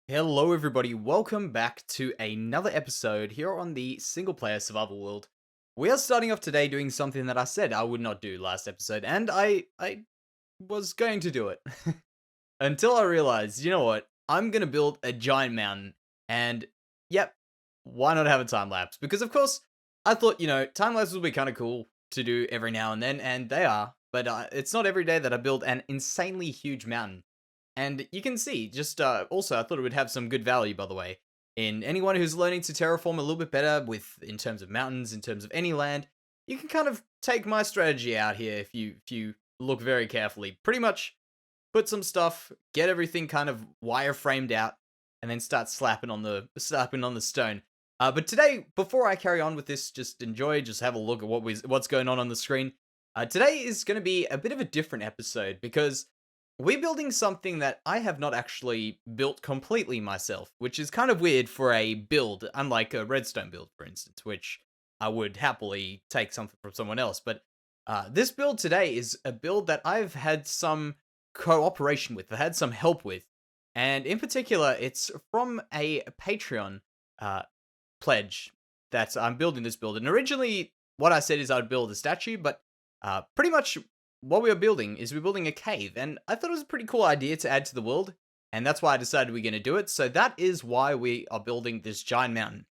Hello, everybody. Welcome back to another episode here on the single player survival world. We are starting off today doing something that I said I would not do last episode, and I was going to do it until I realized, you know what? I'm going to build a giant mountain, and yep, why not have a time lapse? Because, of course, I thought, time lapses would be kind of cool to do every now and then, and they are, but it's not every day that I build an insanely huge mountain. And you can see, just also, I thought it would have some good value, by the way, in anyone who's learning to terraform a little bit better in terms of mountains, in terms of any land. You can kind of take my strategy out here if you look very carefully. Pretty much put some stuff, get everything kind of wireframed out, and then start slapping on the stone. But today, before I carry on with this, just have a look at what's going on the screen. Today is going to be a bit of a different episode because we're building something that I have not actually built completely myself, which is kind of weird for a build, unlike a redstone build, for instance, which I would happily take something from someone else. But this build today is a build that I've had some cooperation with, I had some help with. And in particular, it's from a Patreon uh, pledge that I'm building this build. And originally, what I said is I'd build a statue, but pretty much what we are building is we're building a cave. And I thought it was a pretty cool idea to add to the world. And that's why I decided we're going to do it. So that is why we are building this giant mountain.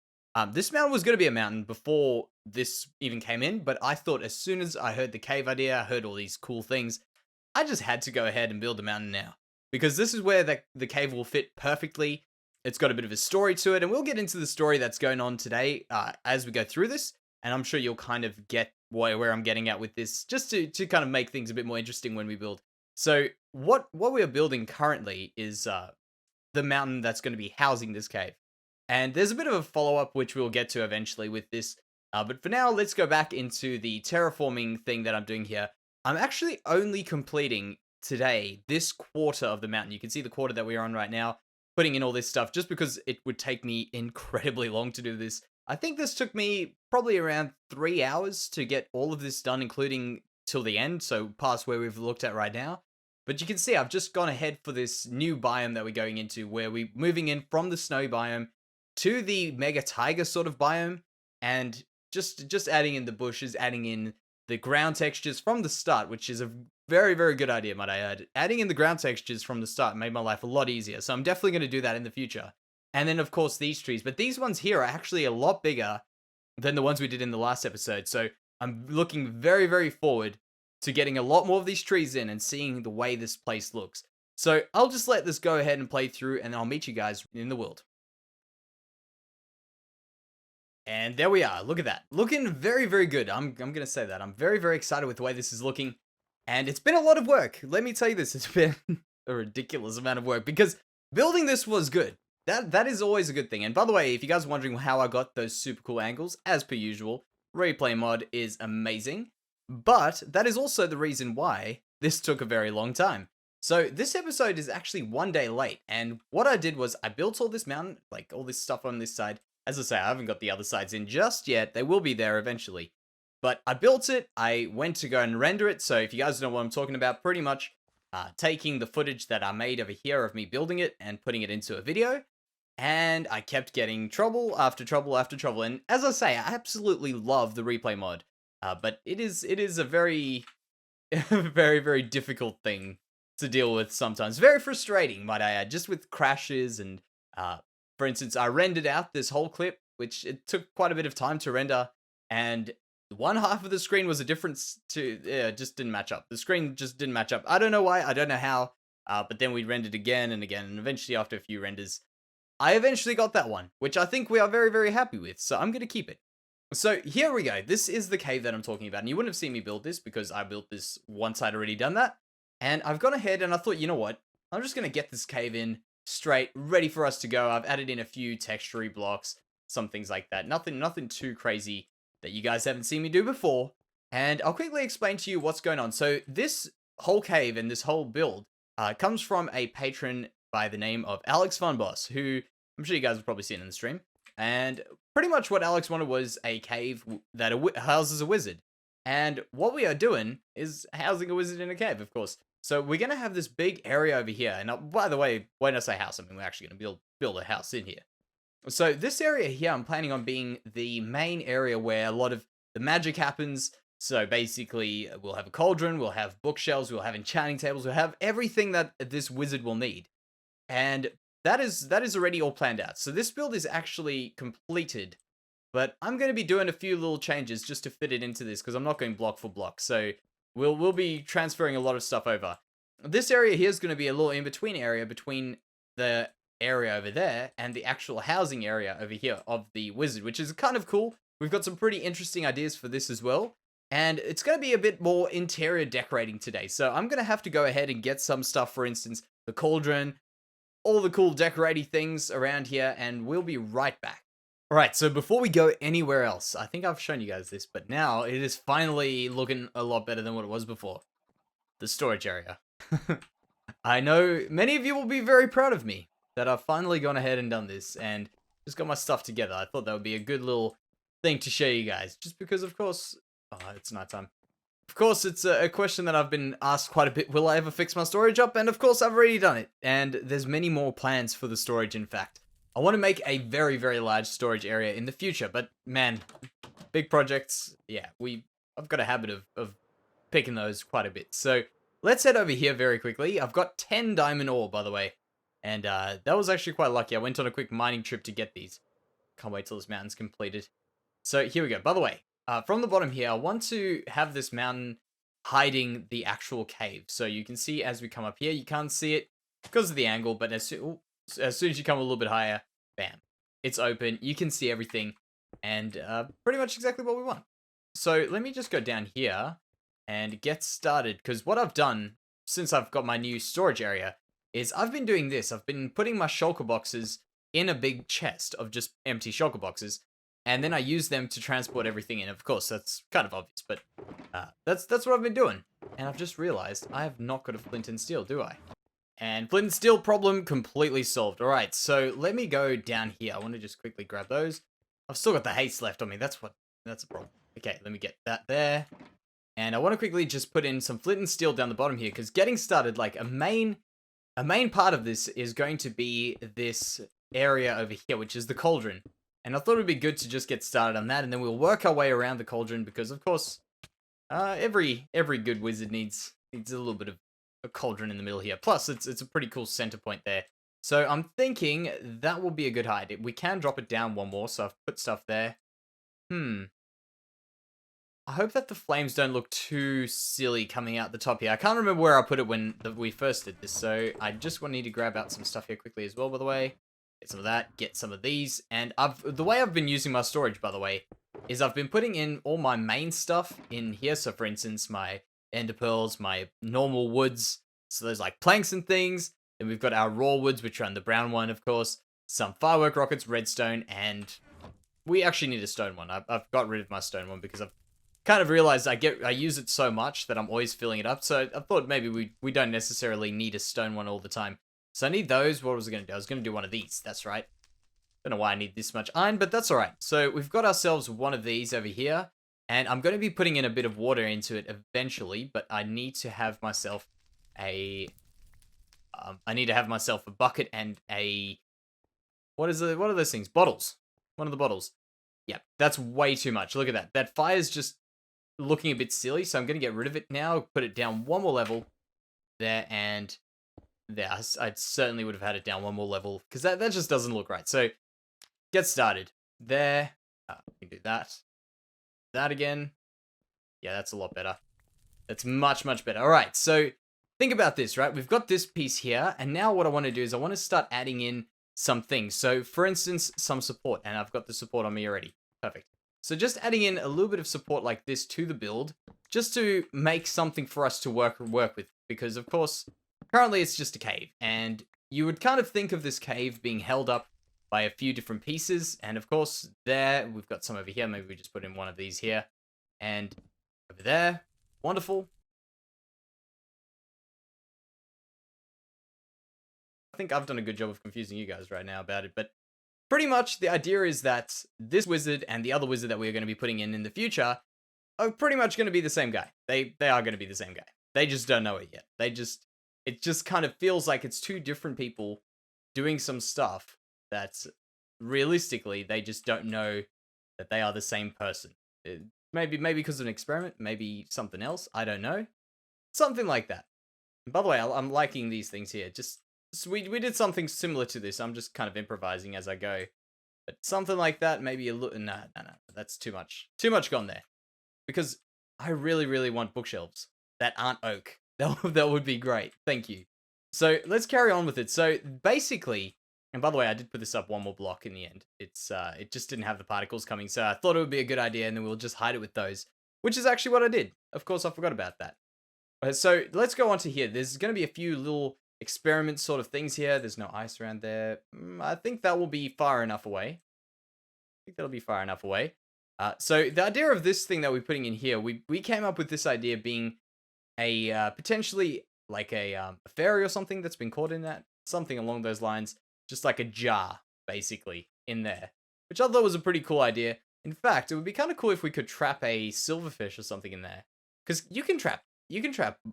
This mountain was going to be a mountain before this even came in, but I thought as soon as I heard the cave idea, I heard all these cool things, I just had to go ahead and build a mountain now. Because this is where the cave will fit perfectly. It's got a bit of a story to it, and we'll get into the story that's going on today as we go through this. And I'm sure you'll kind of get where I'm getting at with this, just to kind of make things a bit more interesting when we build. So what we are building currently is the mountain that's going to be housing this cave. And there's a bit of a follow-up, which we'll get to eventually with this. But for now, let's go back into the terraforming thing that I'm doing here. I'm actually only completing today this quarter of the mountain. You can see the quarter that we're on right now, putting in all this stuff, just because it would take me incredibly long to do this. I think this took me probably around 3 hours to get all of this done, including till the end, so past where we've looked at right now. But you can see I've just gone ahead for this new biome that we're going into, where we're moving in from the snow biome to the mega taiga sort of biome, and just adding in the bushes, adding in the ground textures from the start, which is a very, very good idea, might I add. Adding in the ground textures from the start made my life a lot easier, so I'm definitely going to do that in the future. And then, of course, these trees. But these ones here are actually a lot bigger than the ones we did in the last episode, so I'm looking very, very forward to getting a lot more of these trees in and seeing the way this place looks. So I'll just let this go ahead and play through, and I'll meet you guys in the world. And there we are. Look at that. Looking very, very good. I'm going to say that. I'm very, very excited with the way this is looking. And it's been a lot of work. Let me tell you this. It's been a ridiculous amount of work because building this was good. That is always a good thing. And by the way, if you guys are wondering how I got those super cool angles, as per usual, replay mod is amazing. But that is also the reason why this took a very long time. So this episode is actually 1 day late. And what I did was I built all this mountain, like all this stuff on this side. As I say, I haven't got the other sides in just yet. They will be there eventually. But I built it. I went to go and render it. So if you guys know what I'm talking about, pretty much taking the footage that I made over here of me building it and putting it into a video. And I kept getting trouble after trouble after trouble. And as I say, I absolutely love the replay mod. But it is a very, very, very difficult thing to deal with sometimes. Very frustrating, might I add, just with crashes and for instance, I rendered out this whole clip, which it took quite a bit of time to render, and one half of the screen was a difference to, just didn't match up. The screen just didn't match up. I don't know why, I don't know how, but then we rendered again and again, and eventually after a few renders, I eventually got that one, which I think we are very, very happy with, so I'm going to keep it. So here we go. This is the cave that I'm talking about, and you wouldn't have seen me build this because I built this once I'd already done that, and I've gone ahead and I thought, you know what, I'm just going to get this cave in straight, ready for us to go. I've added in a few textury blocks, some things like that. Nothing too crazy that you guys haven't seen me do before. And I'll quickly explain to you what's going on. So this whole cave and this whole build comes from a patron by the name of Alex Funboss, who I'm sure you guys have probably seen in the stream. And pretty much what Alex wanted was a cave that houses a wizard. And what we are doing is housing a wizard in a cave, of course. So we're going to have this big area over here. And by the way, when I say house, I mean we're actually going to build a house in here. So this area here, I'm planning on being the main area where a lot of the magic happens. So basically, we'll have a cauldron, we'll have bookshelves, we'll have enchanting tables, we'll have everything that this wizard will need. And that is already all planned out. So this build is actually completed, but I'm going to be doing a few little changes just to fit it into this because I'm not going block for block. So we'll be transferring a lot of stuff over. This area here is going to be a little in-between area between the area over there and the actual housing area over here of the wizard, which is kind of cool. We've got some pretty interesting ideas for this as well. And it's going to be a bit more interior decorating today. So I'm going to have to go ahead and get some stuff, for instance, the cauldron, all the cool decorating things around here, and we'll be right back. Alright, so before we go anywhere else, I think I've shown you guys this, but now it is finally looking a lot better than what it was before. The storage area. I know many of you will be very proud of me that I've finally gone ahead and done this and just got my stuff together. I thought that would be a good little thing to show you guys, just because, of course, it's nighttime. Of course, it's a question that I've been asked quite a bit. Will I ever fix my storage up? And of course, I've already done it. And there's many more plans for the storage, in fact. I want to make a very, very large storage area in the future. But man, big projects, yeah, I've got a habit of picking those quite a bit. So let's head over here very quickly. I've got 10 diamond ore, by the way. And that was actually quite lucky. I went on a quick mining trip to get these. Can't wait till this mountain's completed. So here we go. By the way, from the bottom here, I want to have this mountain hiding the actual cave. So you can see as we come up here, you can't see it because of the angle, but as soon as you come a little bit higher, bam, it's open. You can see everything, and pretty much exactly what we want. So let me just go down here and get started, because what I've done since I've got my new storage area is I've been doing this. I've been putting my shulker boxes in a big chest of just empty shulker boxes, and then I use them to transport everything in. Of course, that's kind of obvious, but that's what I've been doing. And I've just realized I have not got a flint and steel, do I? And flint and steel problem completely solved. All right, so let me go down here. I want to just quickly grab those. I've still got the haste left on me. That's a problem. Okay, let me get that there. And I want to quickly just put in some flint and steel down the bottom here, because getting started, like a main part of this is going to be this area over here, which is the cauldron. And I thought it would be good to just get started on that, and then we'll work our way around the cauldron, because of course, every good wizard needs a little bit of a cauldron in the middle here. Plus, it's a pretty cool center point there. So I'm thinking that will be a good height. We can drop it down one more, so I've put stuff there. I hope that the flames don't look too silly coming out the top here. I can't remember where I put it when we first did this, so I just need to grab out some stuff here quickly as well, by the way. Get some of that, get some of these, and the way I've been using my storage, by the way, is I've been putting in all my main stuff in here. So for instance, my ender pearls, my normal woods, so there's like planks and things. Then we've got our raw woods, which are in the brown one, of course, some firework rockets, redstone, and we actually need a stone one. I've got rid of my stone one because I've kind of realized I use it so much that I'm always filling it up. So I thought maybe we don't necessarily need a stone one all the time. So I need those. What was I going to do? I was going to do one of these. That's right. Don't know why I need this much iron, but that's all right. So we've got ourselves one of these over here, and I'm going to be putting in a bit of water into it eventually, but I need to have myself a bucket and a, what are those things? Bottles. One of the bottles. Yeah, that's way too much. Look at that. That fire's just looking a bit silly, so I'm going to get rid of it now, put it down one more level there, and there. I certainly would have had it down one more level, because that just doesn't look right. So get started. There. We can do that. That again. Yeah, that's a lot better. That's much, much better. All right, so think about this, right? We've got this piece here, and now what I want to do is I want to start adding in some things. So, for instance, some support, and I've got the support on me already. Perfect. So just adding in a little bit of support like this to the build, just to make something for us to work with, because of course, currently it's just a cave, and you would kind of think of this cave being held up by a few different pieces, and of course, there, we've got some over here. Maybe we just put in one of these here, and over there. Wonderful. I think I've done a good job of confusing you guys right now about it, but pretty much the idea is that this wizard and the other wizard that we're going to be putting in the future are pretty much going to be the same guy. They are going to be the same guy. They just don't know it yet. It just kind of feels like it's two different people doing some stuff that's realistically they just don't know that they are the same person. Maybe because of an experiment, maybe something else. I don't know. Something like that. And by the way, I'm liking these things here. Just so we did something similar to this. I'm just kind of improvising as I go. But something like that, maybe a little. No, no, no. That's too much. Too much gone there. Because I really, really want bookshelves that aren't oak. That would be great. Thank you. So let's carry on with it. So basically, and by the way, I did put this up one more block in the end. It just didn't have the particles coming, so I thought it would be a good idea, and then we'll just hide it with those, which is actually what I did. Of course, I forgot about that. So let's go on to here. There's going to be a few little experiment sort of things here. There's no ice around there. I think that will be far enough away. I think that'll be far enough away. So the idea of this thing that we're putting in here, we came up with this idea being a potentially like a fairy or something that's been caught in that, something along those lines, just like a jar basically in there, which I thought was a pretty cool idea. In fact, it would be kind of cool if we could trap a silverfish or something in there, because you can trap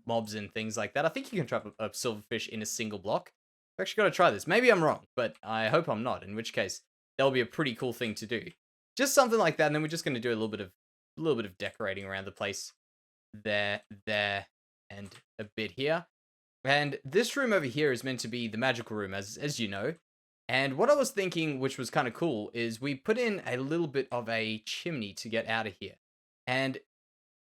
mobs and things like that. I think you can trap a silverfish in a single block. I've actually got to try this. Maybe I'm wrong, but I hope I'm not. In which case, that'll be a pretty cool thing to do. Just something like that, and then we're just going to do a little bit of decorating around the place. There, and a bit here. And this room over here is meant to be the magical room, as you know. And what I was thinking, which was kind of cool, is we put in a little bit of a chimney to get out of here. And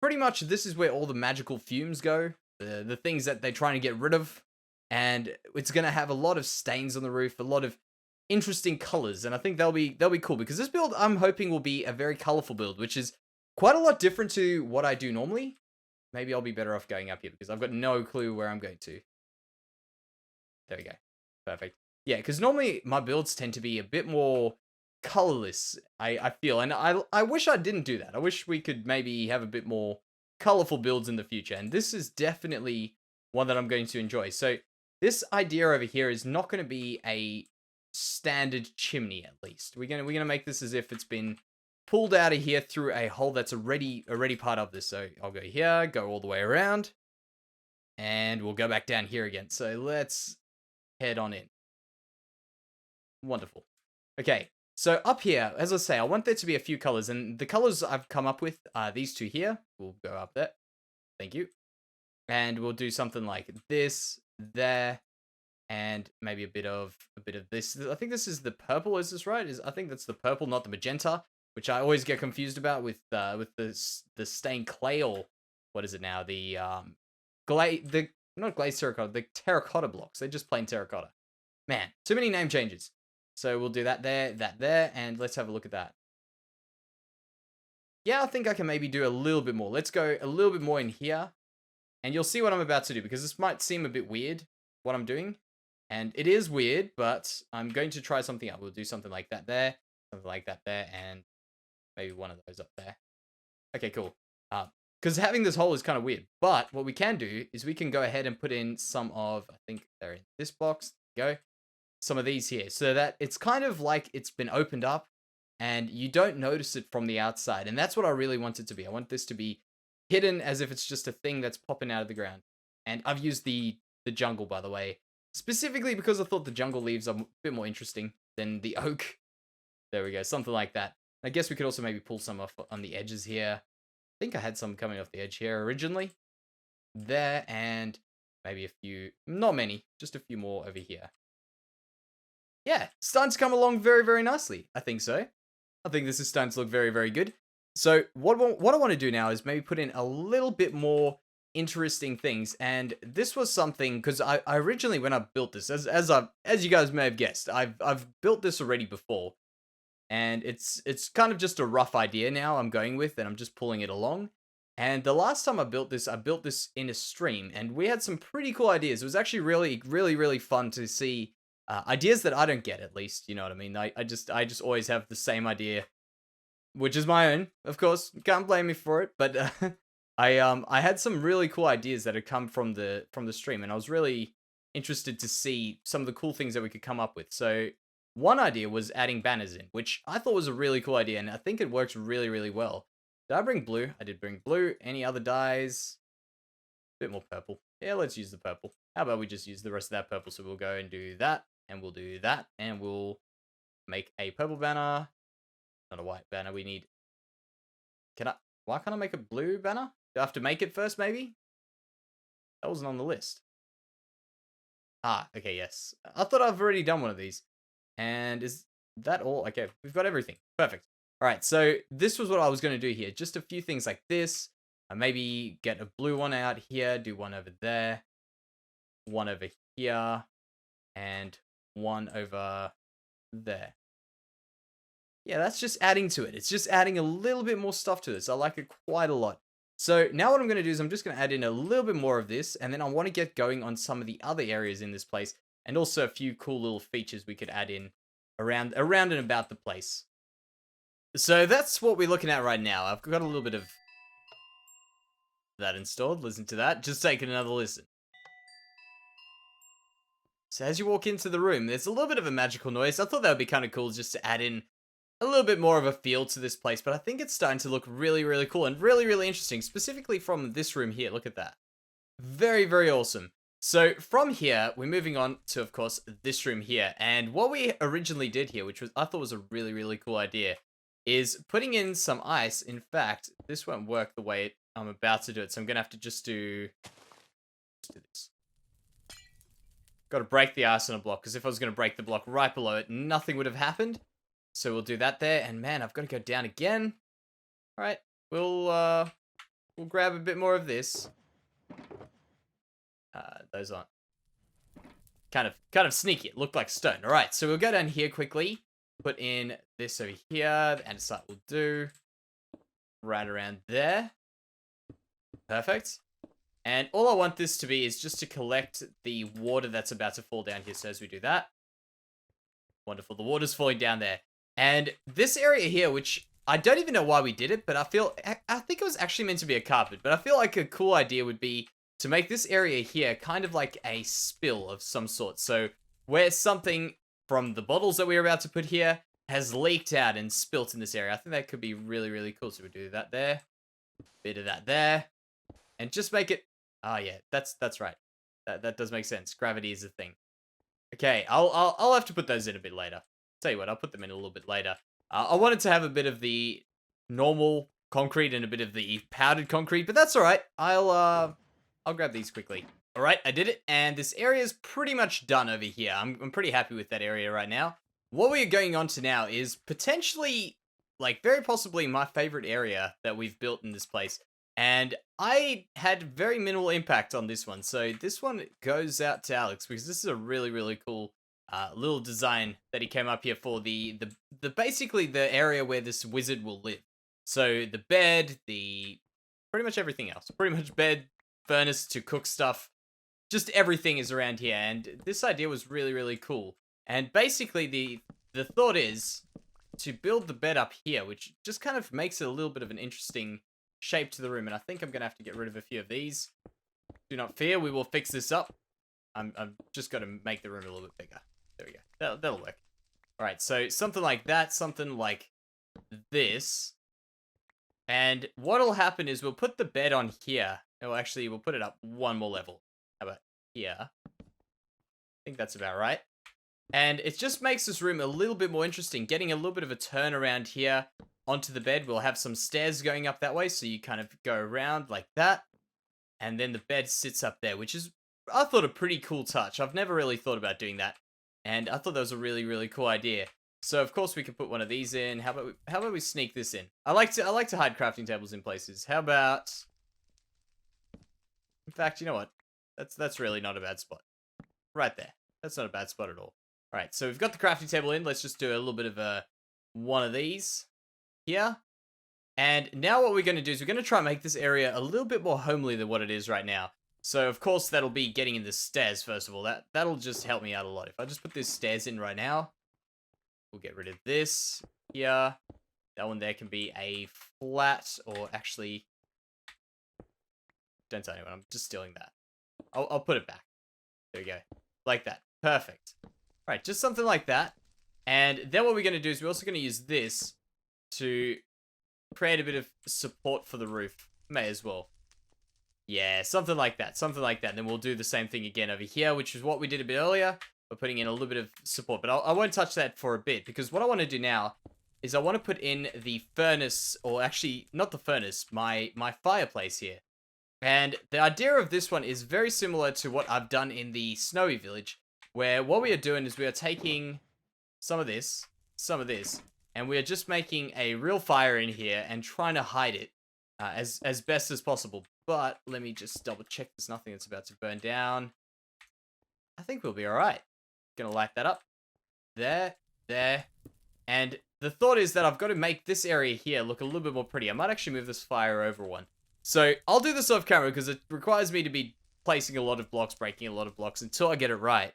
pretty much this is where all the magical fumes go, the things that they're trying to get rid of. And it's going to have a lot of stains on the roof, a lot of interesting colors, and I think they'll be cool, because this build I'm hoping will be a very colorful build, which is quite a lot different to what I do normally. Maybe I'll be better off going up here because I've got no clue where I'm going to. There we go. Perfect. Yeah, because normally my builds tend to be a bit more colorless, I feel, and I wish I didn't do that. I wish we could maybe have a bit more colorful builds in the future, and this is definitely one that I'm going to enjoy. So this idea over here is not going to be a standard chimney, at least. We're gonna make this as if it's been pulled out of here through a hole that's already part of this. So I'll go here, go all the way around, and we'll go back down here again. So let's head on in. Wonderful. Okay, so up here, as I say, I want there to be a few colors, and the colors I've come up with are these two here. We'll go up there. Thank you. And we'll do something like this, there, and maybe a bit of this. I think this is the purple. Is this right? I think that's the purple, not the magenta, which I always get confused about with the stained clay, or what is it now? The not glazed terracotta, the terracotta blocks. They're just plain terracotta. Man, too many name changes. So we'll do that there, and let's have a look at that. Yeah, I think I can maybe do a little bit more. Let's go a little bit more in here, and you'll see what I'm about to do, because this might seem a bit weird, what I'm doing. And it is weird, but I'm going to try something out. We'll do something like that there, something like that there, and maybe one of those up there. Okay, cool. Because having this hole is kind of weird. But what we can do is we can go ahead and put in some of, I think they're in this box. There we go. Some of these here, so that it's kind of like it's been opened up and you don't notice it from the outside. And that's what I really want it to be. I want this to be hidden as if it's just a thing that's popping out of the ground. And I've used the jungle, by the way, specifically because I thought the jungle leaves are a bit more interesting than the oak. There we go, something like that. I guess we could also maybe pull some off on the edges here. I think I had some coming off the edge here originally. There, and maybe a few, not many, just a few more over here. Yeah, stunts come along very, very nicely. I think so. I think this is starting to look very, very good. So what I want to do now is maybe put in a little bit more interesting things. And this was something, because I originally, when I built this, as you guys may have guessed, I've built this already before. And it's kind of just a rough idea now I'm going with, and I'm just pulling it along. And the last time I built this in a stream, and we had some pretty cool ideas. It was actually really, really, really fun to see ideas that I don't get, at least, you know what I mean? I just always have the same idea, which is my own, of course. Can't blame me for it, but I had some really cool ideas that had come from the stream, and I was really interested to see some of the cool things that we could come up with. So one idea was adding banners in, which I thought was a really cool idea, and I think it works really, really well. Did I bring blue? I did bring blue. Any other dyes? Bit more purple. Yeah, let's use the purple. How about we just use the rest of that purple? So we'll go and do that, and we'll do that, and we'll make a purple banner. Not a white banner. We need... Why can't I make a blue banner? Do I have to make it first, maybe? That wasn't on the list. Ah, okay, yes. I thought I've already done one of these. And is that all? Okay, we've got everything. Perfect. All right, so this was what I was going to do here. Just a few things like this. Maybe get a blue one out here, do one over there, one over here, and one over there. Yeah, that's just adding to it. It's just adding a little bit more stuff to this. I like it quite a lot. So now what I'm going to do is I'm just going to add in a little bit more of this, and then I want to get going on some of the other areas in this place, and also a few cool little features we could add in around and about the place. So that's what we're looking at right now. I've got a little bit of that installed. Listen to that. Just taking another listen. So as you walk into the room, there's a little bit of a magical noise. I thought that would be kind of cool just to add in a little bit more of a feel to this place, but I think it's starting to look really, really cool and really, really interesting, specifically from this room here. Look at that. Very, very awesome. So from here, we're moving on to, of course, this room here. And what we originally did here, which was I thought was a really, really cool idea, is putting in some ice. In fact, this won't work the way I'm about to do it, so I'm going to have to just do this. Got to break the ice on a block, because if I was going to break the block right below it, nothing would have happened. So we'll do that there, and man, I've got to go down again. All right, we'll grab a bit more of this. Those aren't kind of sneaky. It looked like stone. All right, so we'll go down here quickly. Put in this over here. The andesite will do. Right around there. Perfect. And all I want this to be is just to collect the water that's about to fall down here. So as we do that, wonderful. The water's falling down there. And this area here, which I don't even know why we did it, but I think it was actually meant to be a carpet, but I feel like a cool idea would be to make this area here kind of like a spill of some sort. So where something from the bottles that we're about to put here has leaked out and spilt in this area. I think that could be really, really cool. So we do that there, bit of that there, and just make it, oh yeah, that's right. That does make sense. Gravity is a thing. Okay, I'll have to put those in a bit later. Tell you what, I'll put them in a little bit later. I wanted to have a bit of the normal concrete and a bit of the powdered concrete, but that's all right. I'll grab these quickly. All right, I did it, and this area is pretty much done over here. I'm pretty happy with that area right now. What we're going on to now is potentially, like, very possibly my favorite area that we've built in this place, and I had very minimal impact on this one. So this one goes out to Alex because this is a really, really cool little design that he came up here for the basically the area where this wizard will live. So the bed, pretty much everything else, pretty much bed, furnace to cook stuff, just everything is around here. And this idea was really, really cool. And basically the thought is to build the bed up here, which just kind of makes it a little bit of an interesting shape to the room. And I think I'm gonna have to get rid of a few of these. Do not fear, we will fix this up. I'm just gonna make the room a little bit bigger. There we go. That'll work. All right, so something like that, something like this. And what'll happen is we'll put the bed on here. Oh, actually, we'll put it up one more level. How about here? I think that's about right. And it just makes this room a little bit more interesting. Getting a little bit of a turn around here onto the bed. We'll have some stairs going up that way, so you kind of go around like that. And then the bed sits up there, which is, I thought, a pretty cool touch. I've never really thought about doing that. And I thought that was a really, really cool idea. So of course we can put one of these in. How about we sneak this in? I like to hide crafting tables in places. How about, in fact, you know what? That's really not a bad spot. Right there. That's not a bad spot at all. All right, so we've got the crafting table in. Let's just do a little bit of one of these here. And now what we're going to do is we're going to try and make this area a little bit more homely than what it is right now. So, of course, that'll be getting in the stairs, first of all. That'll just help me out a lot. If I just put these stairs in right now, we'll get rid of this here. That one there can be a flat, or actually, don't tell anyone, I'm just stealing that. I'll put it back. There we go. Like that. Perfect. All right, just something like that. And then what we're going to do is we're also going to use this to create a bit of support for the roof. May as well. Yeah, something like that. Something like that. And then we'll do the same thing again over here, which is what we did a bit earlier. We're putting in a little bit of support, but I won't touch that for a bit because what I want to do now is I want to put in the furnace, or actually not the furnace, my fireplace here. And the idea of this one is very similar to what I've done in the Snowy Village, where what we are doing is we are taking some of this, and we are just making a real fire in here and trying to hide it as best as possible. But let me just double check there's nothing that's about to burn down. I think we'll be alright. Gonna light that up. There. And the thought is that I've got to make this area here look a little bit more pretty. I might actually move this fire over one. So I'll do this off camera because it requires me to be placing a lot of blocks, breaking a lot of blocks until I get it right.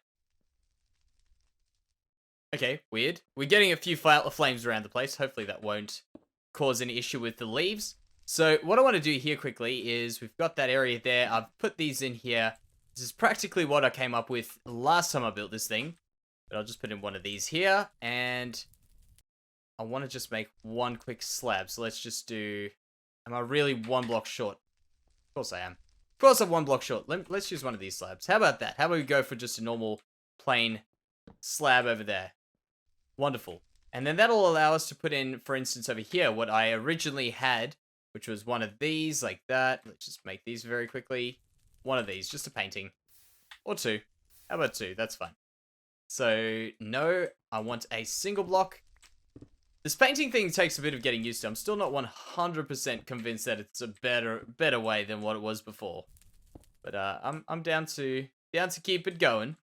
Okay, weird. We're getting a few flames around the place. Hopefully that won't cause any issue with the leaves. So what I want to do here quickly is we've got that area there. I've put these in here. This is practically what I came up with last time I built this thing. But I'll just put in one of these here. And I want to just make one quick slab. So let's just do... Am I really one block short? Of course I am. Of course I'm one block short. Let's use one of these slabs. How about that? How about we go for just a normal plain slab over there? Wonderful. And then that'll allow us to put in, for instance, over here, what I originally had, which was one of these, like that. Let's just make these very quickly. One of these, just a painting. Or two. How about two? That's fine. So, no, I want a single block. This painting thing takes a bit of getting used to. I'm still not 100% convinced that it's a better way than what it was before. But I'm down to keep it going.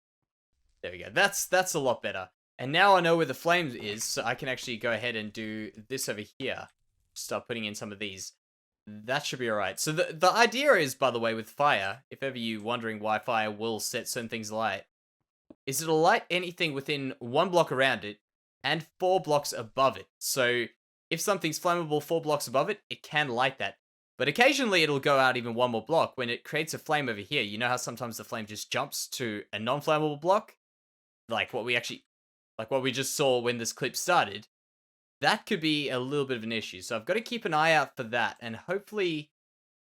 There we go. That's a lot better. And now I know where the flame is, so I can actually go ahead and do this over here. Start putting in some of these. That should be alright. So the idea is, by the way, with fire, if ever you're wondering why fire will set certain things alight, is it'll light anything within one block around it and 4 blocks above it. So if something's flammable 4 blocks above it, it can light that. But occasionally it'll go out even one more block. When it creates a flame over here, you know how sometimes the flame just jumps to a non-flammable block? Like what we just saw when this clip started. That could be a little bit of an issue. So I've got to keep an eye out for that. And hopefully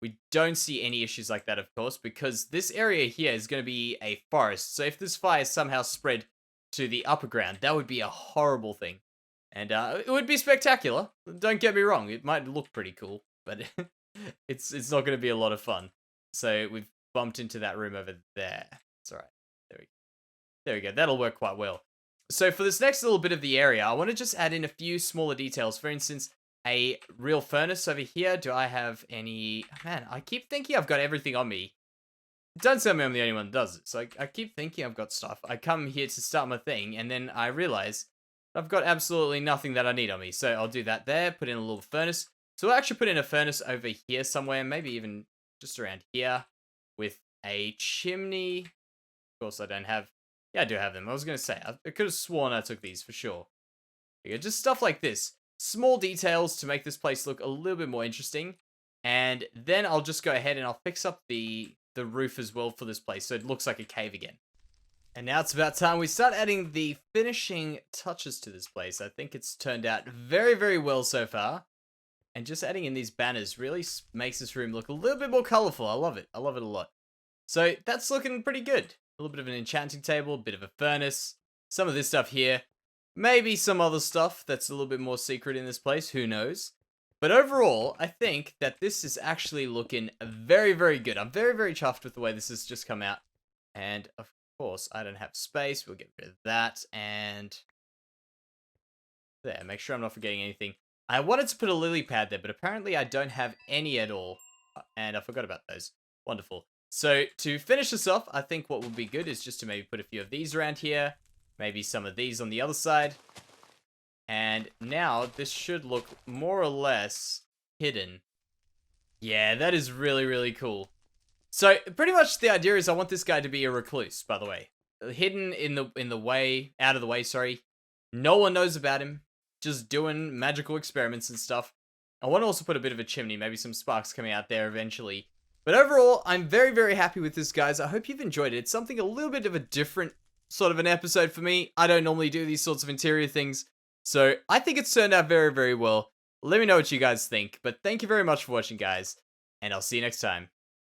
we don't see any issues like that, of course, because this area here is going to be a forest. So if this fire somehow spread to the upper ground, that would be a horrible thing. And it would be spectacular. Don't get me wrong. It might look pretty cool, but it's not going to be a lot of fun. So we've bumped into that room over there. It's all right. There we go. That'll work quite well. So for this next little bit of the area, I want to just add in a few smaller details. For instance, a real furnace over here. Do I have any... Man, I keep thinking I've got everything on me. Don't tell me I'm the only one that does it. So I keep thinking I've got stuff. I come here to start my thing, and then I realize I've got absolutely nothing that I need on me. So I'll do that there, put in a little furnace. So I'll actually put in a furnace over here somewhere, maybe even just around here, with a chimney. Of course, I don't have... Yeah, I do have them. I was going to say, I could have sworn I took these for sure. Just stuff like this. Small details to make this place look a little bit more interesting. And then I'll just go ahead and I'll fix up the roof as well for this place, so it looks like a cave again. And now it's about time we start adding the finishing touches to this place. I think it's turned out very, very well so far. And just adding in these banners really makes this room look a little bit more colorful. I love it. I love it a lot. So that's looking pretty good. A little bit of an enchanting table, a bit of a furnace, some of this stuff here. Maybe some other stuff that's a little bit more secret in this place, who knows. But overall, I think that this is actually looking very, very good. I'm very, very chuffed with the way this has just come out. And of course, I don't have space. We'll get rid of that. And there, make sure I'm not forgetting anything. I wanted to put a lily pad there, but apparently I don't have any at all. And I forgot about those. Wonderful. So to finish this off, I think what would be good is just to maybe put a few of these around here. Maybe some of these on the other side. And now this should look more or less hidden. Yeah, that is really, really cool. So pretty much the idea is I want this guy to be a recluse, by the way. Hidden in the way, out of the way, sorry. No one knows about him. Just doing magical experiments and stuff. I want to also put a bit of a chimney, maybe some sparks coming out there eventually. But overall, I'm very, very happy with this, guys. I hope you've enjoyed it. It's something a little bit of a different sort of an episode for me. I don't normally do these sorts of interior things. So I think it's turned out very, very well. Let me know what you guys think. But thank you very much for watching, guys. And I'll see you next time.